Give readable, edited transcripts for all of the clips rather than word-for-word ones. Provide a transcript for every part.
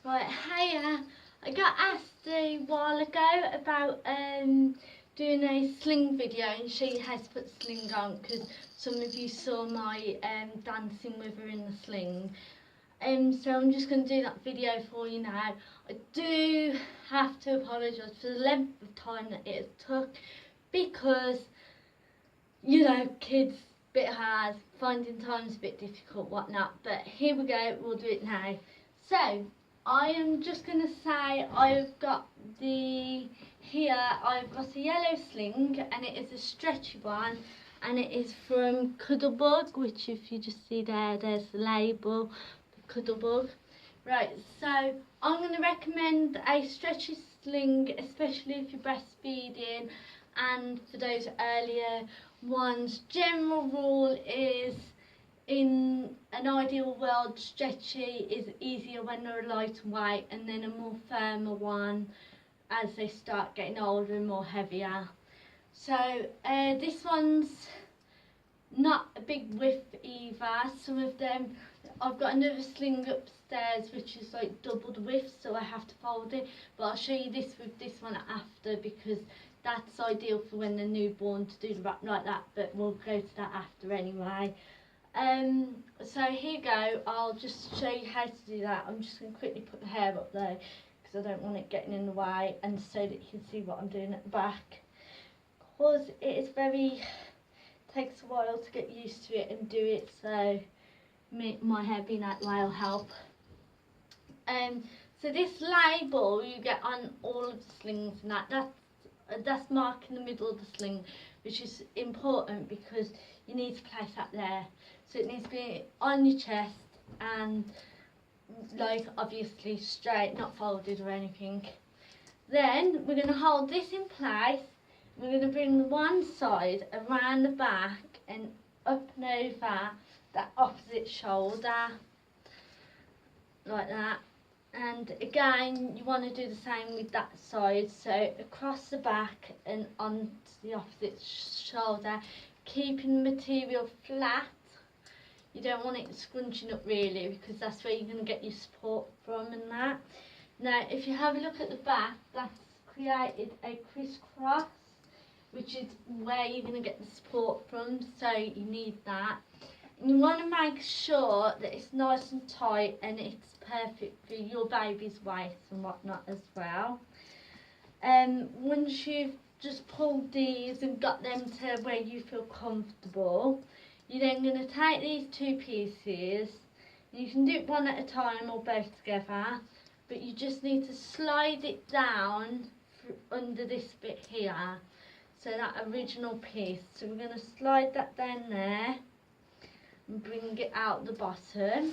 Right, hiya. I got asked a while ago about doing a sling video and show you how to put sling on, because some of you saw my dancing with her in the sling. So I'm just going to do that video for you now. I do have to apologise for the length of time that it took, because, you know, kids, a bit hard, finding time's a bit difficult, whatnot, but here we go, we'll do it now. So, I am just going to say I've got a yellow sling, and it is a stretchy one, and it is from Cuddlebug, which if you just see there's the label, Cuddlebug. Right, so I'm going to recommend a stretchy sling, especially if you're breastfeeding, and for those earlier ones. General rule is, in an ideal world, stretchy is easier when they're a lighter weight, and then a more firmer one as they start getting older and more heavier. So this one's not a big width either. Some of them, I've got another sling upstairs which is like double the width, so I have to fold it, but I'll show you this with this one after, because that's ideal for when they're newborn to do the wrap like that, but we'll go to that after anyway. So here you go, I'll just show you how to do that. I'm just going to quickly put the hair up there because I don't want it getting in the way, and so that you can see what I'm doing at the back, because it is takes a while to get used to it and do it, so my hair being out the way will help. So this label you get on all of the slings, and that's marking the middle of the sling, which is important because you need to place that there. So it needs to be on your chest and, like, obviously straight, not folded or anything. Then we're going to hold this in place. We're going to bring one side around the back and up and over that opposite shoulder, like that. And again, you want to do the same with that side, so across the back and onto the opposite shoulder, keeping the material flat. You don't want it scrunching up really, because that's where you're going to get your support from and that. Now, if you have a look at the back, that's created a crisscross, which is where you're going to get the support from, so you need that. And you want to make sure that it's nice and tight and it's perfect for your baby's waist and whatnot as well. Once you've just pulled these and got them to where you feel comfortable, you're then going to take these two pieces. You can do it one at a time or both together, but you just need to slide it down under this bit here, so that original piece. So we're going to slide that down there and bring it out the bottom.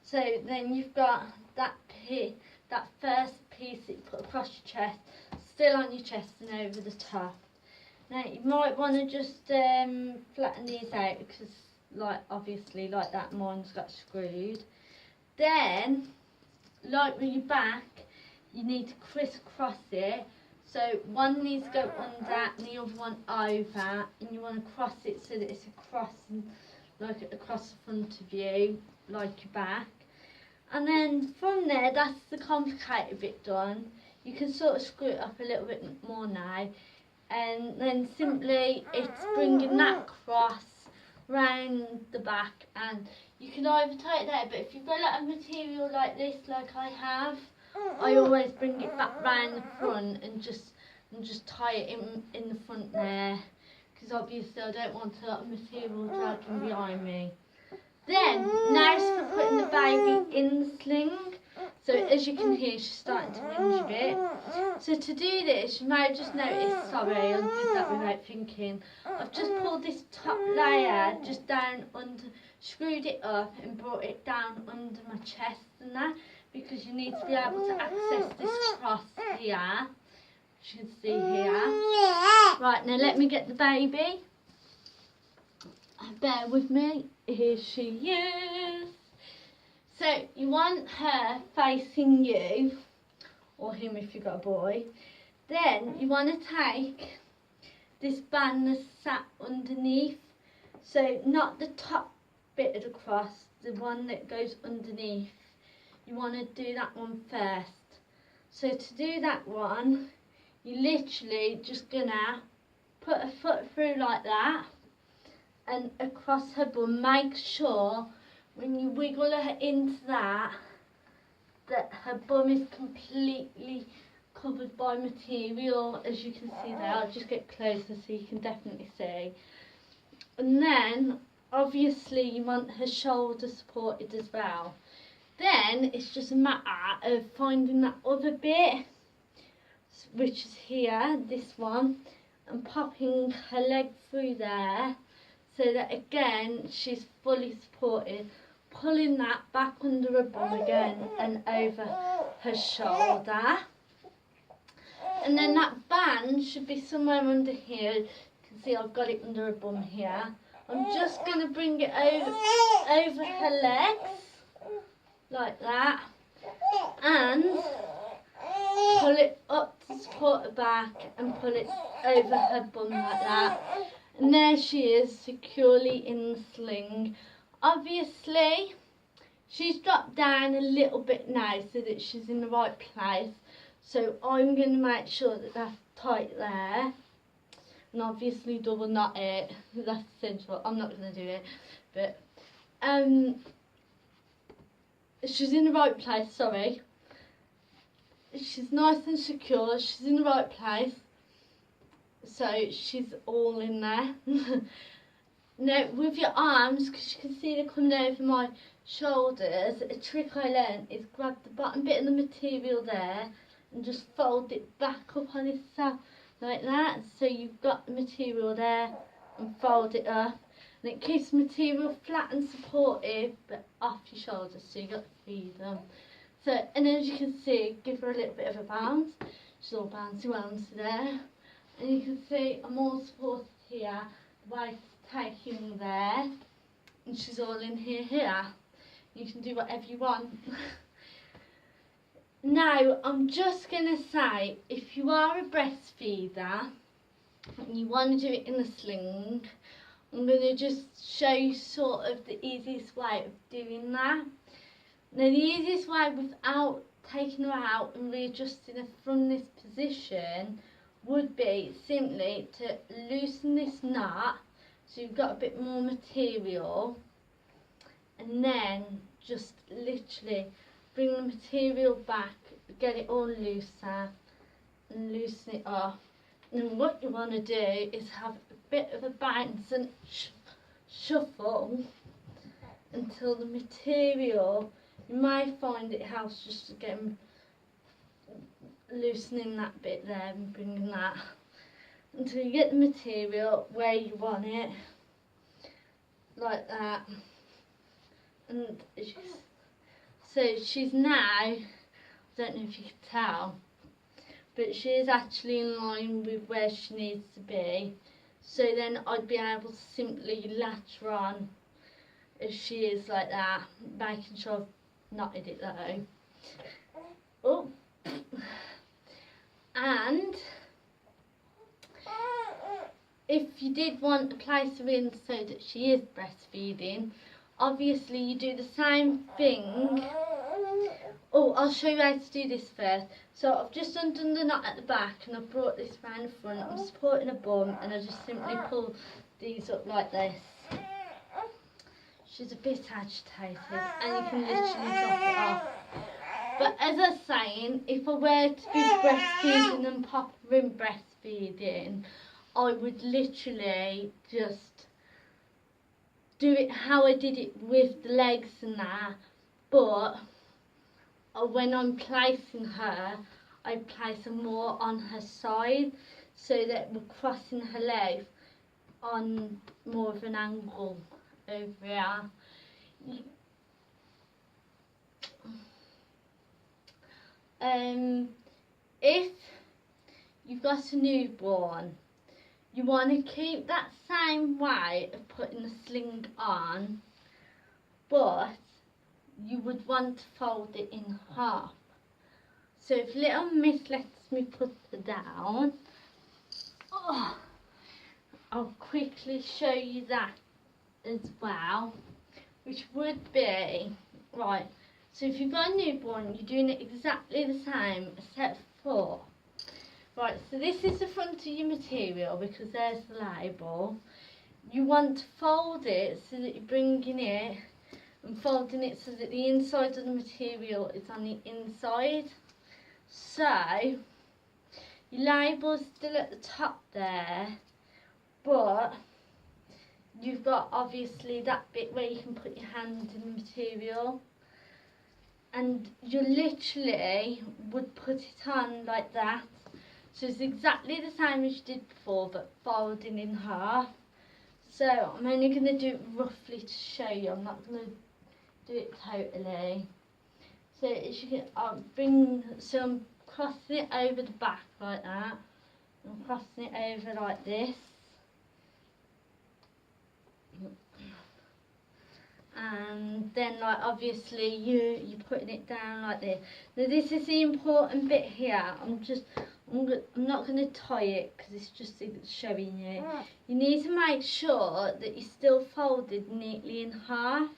So then you've got that first piece that you put across your chest, still on your chest and over the top. Now you might want to just flatten these out, because obviously like that, mine's got screwed. Then, like with your back, you need to crisscross it. So one needs to go under and the other one over, and you want to cross it so that it's across, like across the front of you, like your back. And then from there, that's the complicated bit done. You can sort of screw it up a little bit more now, and then simply it's bringing that cross round the back, and you can either tie it there, but if you've got a lot of material like this, like I have, I always bring it back round the front and just tie it in the front there, because obviously I don't want a lot of material dragging behind me. Then, now it's for putting the baby in the sling. So as you can hear, she's starting to whinge a bit. So to do this, you might have just noticed, sorry, I did that without thinking. I've just pulled this top layer just down under, screwed it up and brought it down under my chest and that, because you need to be able to access this cross here, which you can see here. Right, now let me get the baby. Bear with me. Here she is. So you want her facing you, or him if you've got a boy. Then you want to take this band that's sat underneath. So not the top bit of the cross, the one that goes underneath. you want to do that one first. So to do that one, you're literally just gonna put a foot through like that and across her bum. Make sure when you wiggle her into that her bum is completely covered by material, as you can see there. I'll just get closer so you can definitely see. And then obviously you want her shoulder supported as well. Then it's just a matter of finding that other bit, which is here, this one, and popping her leg through there so that again she's fully supported, pulling that back under her bum again and over her shoulder. And then that band should be somewhere under here. You can see I've got it under her bum here. I'm just going to bring it over her legs like that and pull it up to support her back and pull it over her bum like that. And there she is, securely in the sling. Obviously, she's dropped down a little bit now so that she's in the right place. So I'm going to make sure that that's tight there. And obviously double knot it. That's essential. I'm not going to do it. But she's in the right place, sorry. She's nice and secure. She's in the right place. So she's all in there. Now with your arms, because you can see they're coming over my shoulders, a trick I learned is grab the bottom bit of the material there and just fold it back up on itself like that. So you've got the material there and fold it up. And it keeps the material flat and supportive but off your shoulders, so you've got to feed them. So, and as you can see, give her a little bit of a bounce. She's all bouncy there. And you can see I'm all supported here. The waist's taking there. And she's all in here. You can do whatever you want. Now, I'm just going to say, if you are a breastfeeder and you want to do it in a sling, I'm going to just show you sort of the easiest way of doing that. Now, the easiest way without taking her out and readjusting her from this position would be simply to loosen this knot so you've got a bit more material, and then just literally bring the material back, get it all looser and loosen it off. And then what you want to do is have a bit of a bounce and shuffle until the material, you may find it helps just to get loosening that bit there and bringing that until you get the material where you want it, like that. And so she's now, I don't know if you can tell, but she is actually in line with where she needs to be. So then I'd be able to simply latch her on as she is like that, making sure I've knotted it though. Oh. And if you did want to place her in so that she is breastfeeding, obviously you do the same thing. Oh, I'll show you how to do this first. So I've just undone the knot at the back and I've brought this round the front. I'm supporting a bum and I just simply pull these up like this. She's a bit agitated and you can literally drop it off. But as I was saying, if I were to be breastfeeding and pop her in breastfeeding, I would literally just do it how I did it with the legs and that, but when I'm placing her, I place her more on her side so that we're crossing her legs on more of an angle over here. If you've got a newborn, you want to keep that same way of putting the sling on, but you would want to fold it in half. So if little miss lets me put her down, I'll quickly show you that as well, which would be, right, So if you've got a newborn, you're doing it exactly the same except for, right, so this is the front of your material because there's the label. You want to fold it so that you're bringing it and folding it so that the inside of the material is on the inside. So your label's still at the top there, but you've got obviously that bit where you can put your hand in the material, and you literally would put it on like that. So it's exactly the same as you did before, but folding in half. So I'm only going to do it roughly to show you. I'm not going to do it totally. So as you can, I'm crossing it over the back like that. I'm crossing it over like this. And then like obviously you're putting it down like this. Now this is the important bit here. I'm not going to tie it because it's just showing you. You need to make sure that you're still folded neatly in half,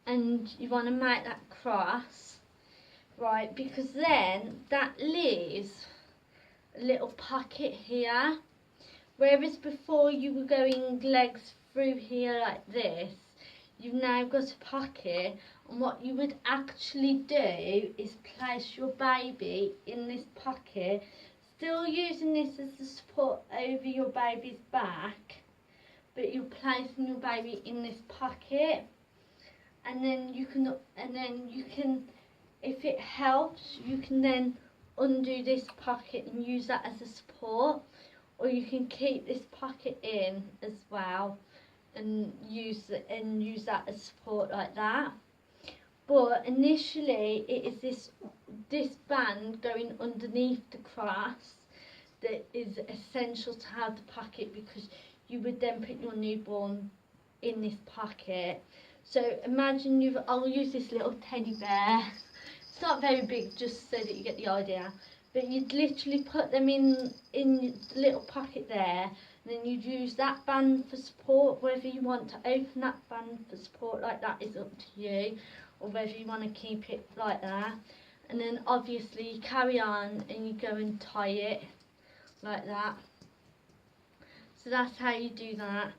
and you want to make that cross, right, because then that leaves a little pocket here, whereas before you were going legs through here like this, you've now got a pocket, and what you would actually do is place your baby in this pocket, still using this as the support over your baby's back, but you're placing your baby in this pocket, and then you can, if it helps, you can then undo this pocket and use that as a support, or you can keep this pocket in as well and use that as support like that. But initially it is this band going underneath the cross that is essential to have the pocket, because you would then put your newborn in this pocket. So imagine I'll use this little teddy bear. It's not very big, just so that you get the idea. But you'd literally put them in the little pocket there, and then you'd use that band for support. Whether you want to open that band for support like that is up to you, or whether you want to keep it like that. And then obviously you carry on and you go and tie it like that. So that's how you do that.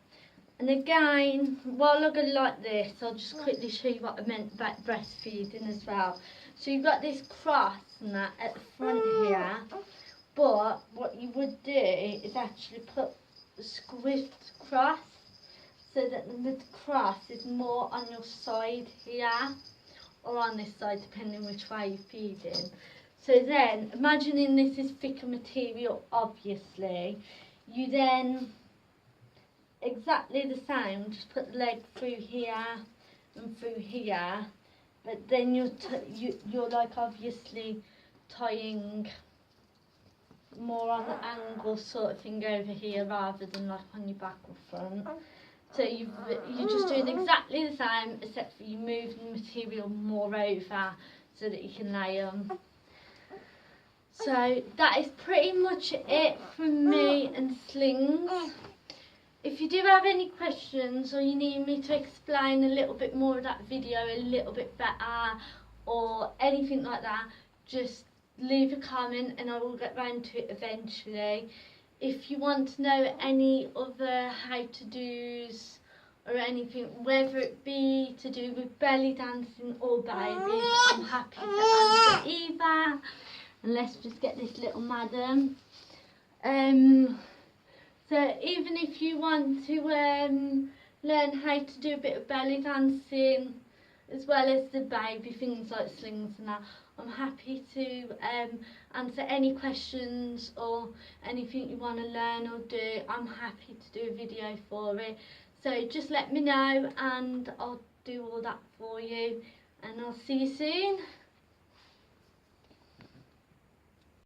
And again, while I go like this, I'll just quickly show you what I meant about breastfeeding as well. So you've got this cross and that at the front here, but what you would do is actually put the squished cross so that the cross is more on your side here, or on this side, depending which way you're feeding. So then, imagining this is thicker material, obviously, you then, exactly the same, just put the leg through here and through here, but then you're like obviously tying more on the angle sort of thing over here rather than like on your back or front. So you're just doing exactly the same, except for you move the material more over so that you can lay them. So that is pretty much it from me and slings. If you do have any questions, or you need me to explain a little bit more of that video a little bit better, or anything like that, just leave a comment and I will get round to it eventually. If you want to know any other how-to-dos or anything, whether it be to do with belly dancing or babies, I'm happy to answer either. And let's just get this little madam. So even if you want to learn how to do a bit of belly dancing, as well as the baby things like slings and that, I'm happy to answer any questions or anything you want to learn or do. I'm happy to do a video for it. So just let me know and I'll do all that for you, and I'll see you soon.